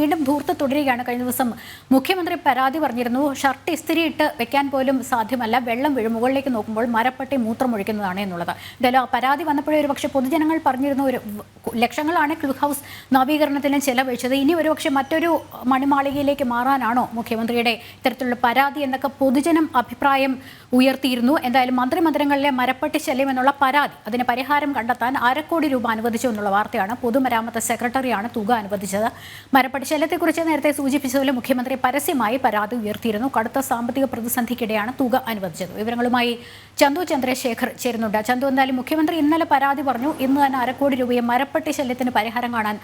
വീണ്ടും ധൂർത്ത് തുടരുകയാണ്. കഴിഞ്ഞ ദിവസം മുഖ്യമന്ത്രി പരാതി പറഞ്ഞിരുന്നു, ഷർട്ട് ഇസ്തിരിയിട്ട് വെക്കാൻ പോലും സാധ്യമല്ല, വെള്ളം വീഴും, മുകളിലേക്ക് നോക്കുമ്പോൾ മരപ്പട്ടി മൂത്രമൊഴിക്കുന്നതാണ് എന്നുള്ളത്. എന്തായാലും ആ പരാതി വന്നപ്പോഴേ ഒരു പക്ഷേ പൊതുജനങ്ങൾ പറഞ്ഞിരുന്നു, ഒരു ലക്ഷങ്ങളാണ് ക്ലിഫ് ഹൗസ് നവീകരണത്തിന് ചെലവഴിച്ചത്, ഇനി ഒരുപക്ഷെ മറ്റൊരു മണിമാളികയിലേക്ക് മാറാനാണോ മുഖ്യമന്ത്രിയുടെ ഇത്തരത്തിലുള്ള പരാതി എന്നൊക്കെ പൊതുജനം അഭിപ്രായം ഉയർത്തിയിരുന്നു. എന്തായാലും മന്ത്രിമന്ദിരങ്ങളിലെ മരപ്പട്ടി ശല്യം എന്നുള്ള പരാതി, അതിന് പരിഹാരം കണ്ടെത്താൻ 1/2 കോടി രൂപ അനുവദിച്ചു എന്നുള്ള വാർത്തയാണ്. പൊതുമരാമത്ത് സെക്രട്ടറിയാണ് തുക അനുവദിച്ചത്. മരപ്പട്ടി ശല്യത്തെക്കുറിച്ച് നേരത്തെ സൂചിപ്പിച്ചതുപോലെ മുഖ്യമന്ത്രി പരസ്യമായി പരാതി ഉയർത്തിയിരുന്നു. കടുത്ത സാമ്പത്തിക പ്രതിസന്ധിക്കിടെയാണ് തുക അനുവദിച്ചത്. വിവരങ്ങളുമായി ചന്തു ചന്ദ്രശേഖർ ചേരുന്നുണ്ട്. ചന്തു, എന്തായാലും മുഖ്യമന്ത്രി ഇന്നലെ പരാതി പറഞ്ഞു, ഇന്ന് തന്നെ 1/2 കോടി രൂപയെ മരപ്പട്ടി ശല്യത്തിന് പരിഹാരം കാണാൻ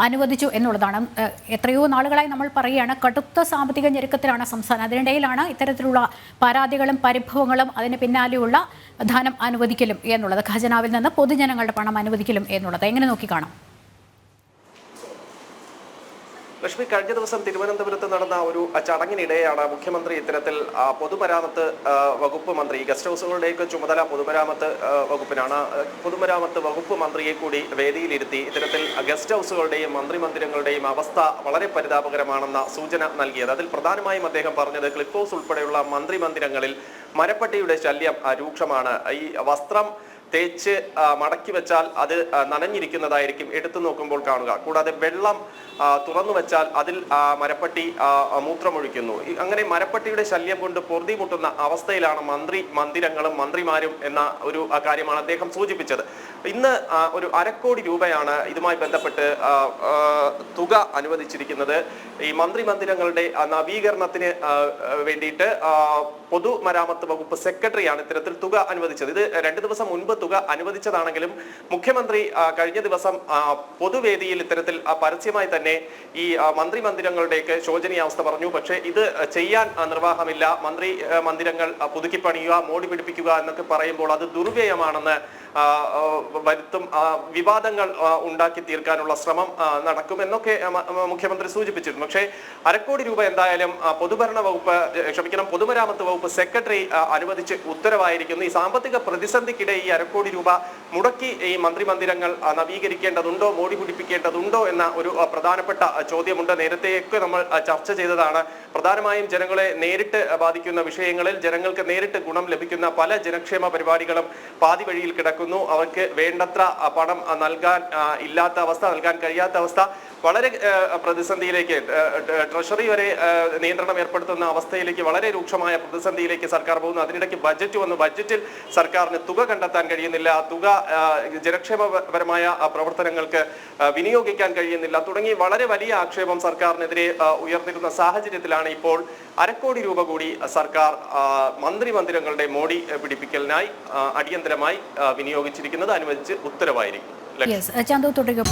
അനുവദിച്ചു എന്നുള്ളതാണ്. എത്രയോ നാളുകളായി നമ്മൾ പറയുകയാണ്, കടുത്ത സാമ്പത്തിക ഞെരുക്കത്തിലാണ് സംസ്ഥാനം. അതിനിടയിലാണ് ഇത്തരത്തിലുള്ള പരാതികളും പരിഭവങ്ങളും അതിന് പിന്നാലെയുള്ള ധനം അനുവദിക്കലും എന്നുള്ളത്, ഖജനാവിൽ നിന്ന് പൊതുജനങ്ങളുടെ പണം അനുവദിക്കലും എന്നുള്ളത് എങ്ങനെ നോക്കിക്കാണാം? ലക്ഷ്മി, കഴിഞ്ഞ ദിവസം തിരുവനന്തപുരത്ത് നടന്ന ഒരു ചടങ്ങിനിടെയാണ് മുഖ്യമന്ത്രി ഇത്തരത്തിൽ പൊതുമരാമത്ത് വകുപ്പ് മന്ത്രി, ഗസ്റ്റ് ഹൗസുകളുടെയൊക്കെ ചുമതല പൊതുമരാമത്ത് വകുപ്പിനാണ്, പൊതുമരാമത്ത് വകുപ്പ് മന്ത്രിയെ കൂടി വേദിയിലിരുത്തി ഇത്തരത്തിൽ ഗസ്റ്റ് ഹൗസുകളുടെയും മന്ത്രിമന്ദിരങ്ങളുടെയും അവസ്ഥ വളരെ പരിതാപകരമാണെന്ന സൂചന നൽകിയത്. അതിൽ പ്രധാനമായും അദ്ദേഹം പറഞ്ഞത് ക്ലിഫ് ഹൗസ് ഉൾപ്പെടെയുള്ള മന്ത്രിമന്ദിരങ്ങളിൽ മരപ്പട്ടിയുടെ ശല്യം രൂക്ഷമാണ്. ഈ വസ്ത്രം തേച്ച് മടക്കി വെച്ചാൽ അത് നനഞ്ഞിരിക്കുന്നതായിരിക്കും എടുത്തു നോക്കുമ്പോൾ കാണുക. കൂടാതെ വെള്ളം തുറന്നു വെച്ചാൽ അതിൽ മരപ്പട്ടി മൂത്രമൊഴിക്കുന്നു. അങ്ങനെ മരപ്പട്ടിയുടെ ശല്യം കൊണ്ട് പൊറുതിമുട്ടുന്ന അവസ്ഥയിലാണ് മന്ദിരങ്ങളും മന്ത്രിമാരും എന്ന ഒരു കാര്യമാണ് അദ്ദേഹം സൂചിപ്പിച്ചത്. ഇന്ന് ഒരു 1/2 കോടി രൂപയാണ് ഇതുമായി ബന്ധപ്പെട്ട് തുക അനുവദിച്ചിരിക്കുന്നത്. ഈ മന്ത്രിമന്ദിരങ്ങളുടെ നവീകരണത്തിന് വേണ്ടിയിട്ട് പൊതുമരാമത്ത് വകുപ്പ് സെക്രട്ടറിയാണ് ഇത്തരത്തിൽ തുക അനുവദിച്ചത്. ഇത് 2 ദിവസം മുൻപ് തുക അനുവദിച്ചതാണെങ്കിലും മുഖ്യമന്ത്രി കഴിഞ്ഞ ദിവസം പൊതുവേദിയിൽ ഇത്തരത്തിൽ പരസ്യമായി തന്നെ ഈ മന്ത്രിമന്ദിരങ്ങളുടെയൊക്കെ ശോചനീയാവസ്ഥ പറഞ്ഞു. പക്ഷേ ഇത് ചെയ്യാൻ നിർവാഹമില്ല. മന്ദിരങ്ങൾ പുതുക്കിപ്പണിയുക, മോടി പിടിപ്പിക്കുക എന്നൊക്കെ പറയുമ്പോൾ അത് ദുർവ്യയമാണെന്ന് വരുത്തും, വിവാദങ്ങൾ ഉണ്ടാക്കി തീർക്കാനുള്ള ശ്രമം നടക്കുമെന്നൊക്കെ മുഖ്യമന്ത്രി സൂചിപ്പിച്ചിരുന്നു. പക്ഷേ 1/2 കോടി രൂപ എന്തായാലും പൊതുമരാമത്ത് വകുപ്പ് സെക്രട്ടറി അനുവദിച്ച് ഉത്തരവായിരിക്കുന്നു. ഈ സാമ്പത്തിക പ്രതിസന്ധിക്കിടെ ഈ 1/2 കോടി രൂപ മുടക്കി ഈ മന്ത്രിമന്ദിരങ്ങൾ നവീകരിക്കേണ്ടതുണ്ടോ, മോടി പിടിപ്പിക്കേണ്ടതുണ്ടോ എന്ന ഒരു പ്രധാനപ്പെട്ട ചോദ്യമുണ്ട്. നേരത്തെയൊക്കെ നമ്മൾ ചർച്ച ചെയ്തതാണ്. പ്രധാനമായും ജനങ്ങളെ നേരിട്ട് ബാധിക്കുന്ന വിഷയങ്ങളിൽ ജനങ്ങൾക്ക് നേരിട്ട് ഗുണം ലഭിക്കുന്ന പല ജനക്ഷേമ പരിപാടികളും പാതി വഴിയിൽ കിടക്കുന്നു. അവർക്ക് വേണ്ടത്ര പണം നൽകാൻ ഇല്ലാത്ത അവസ്ഥ, നൽകാൻ കഴിയാത്ത അവസ്ഥ, വളരെ പ്രതിസന്ധിയിലേക്ക്, ട്രഷറി വരെ നിയന്ത്രണം ഏർപ്പെടുത്തുന്ന അവസ്ഥയിലേക്ക്, വളരെ രൂക്ഷമായ പ്രതിസന്ധിയിലേക്ക് സർക്കാർ പോകുന്നു. അതിനിടയ്ക്ക് ബജറ്റ് വന്നു. ബജറ്റിൽ സർക്കാരിന് തുക കണ്ടെത്താൻ കഴിയുന്നില്ല, തുക ജനക്ഷേമപരമായ പ്രവർത്തനങ്ങൾക്ക് വിനിയോഗിക്കാൻ കഴിയുന്നില്ല തുടങ്ങി വളരെ വലിയ ആക്ഷേപം സർക്കാരിനെതിരെ ഉയർന്നിരുന്ന സാഹചര്യത്തിലാണ് ഇപ്പോൾ 1/2 കോടി രൂപ കൂടി സർക്കാർ മന്ത്രിമന്ദിരങ്ങളുടെ മോടി പിടിപ്പിക്കലിനായി അടിയന്തരമായി വിനിയോഗിച്ചിരിക്കുന്നത്, അനുവദിച്ച് ഉത്തരവായിരിക്കും. ചന്തു തുടരും.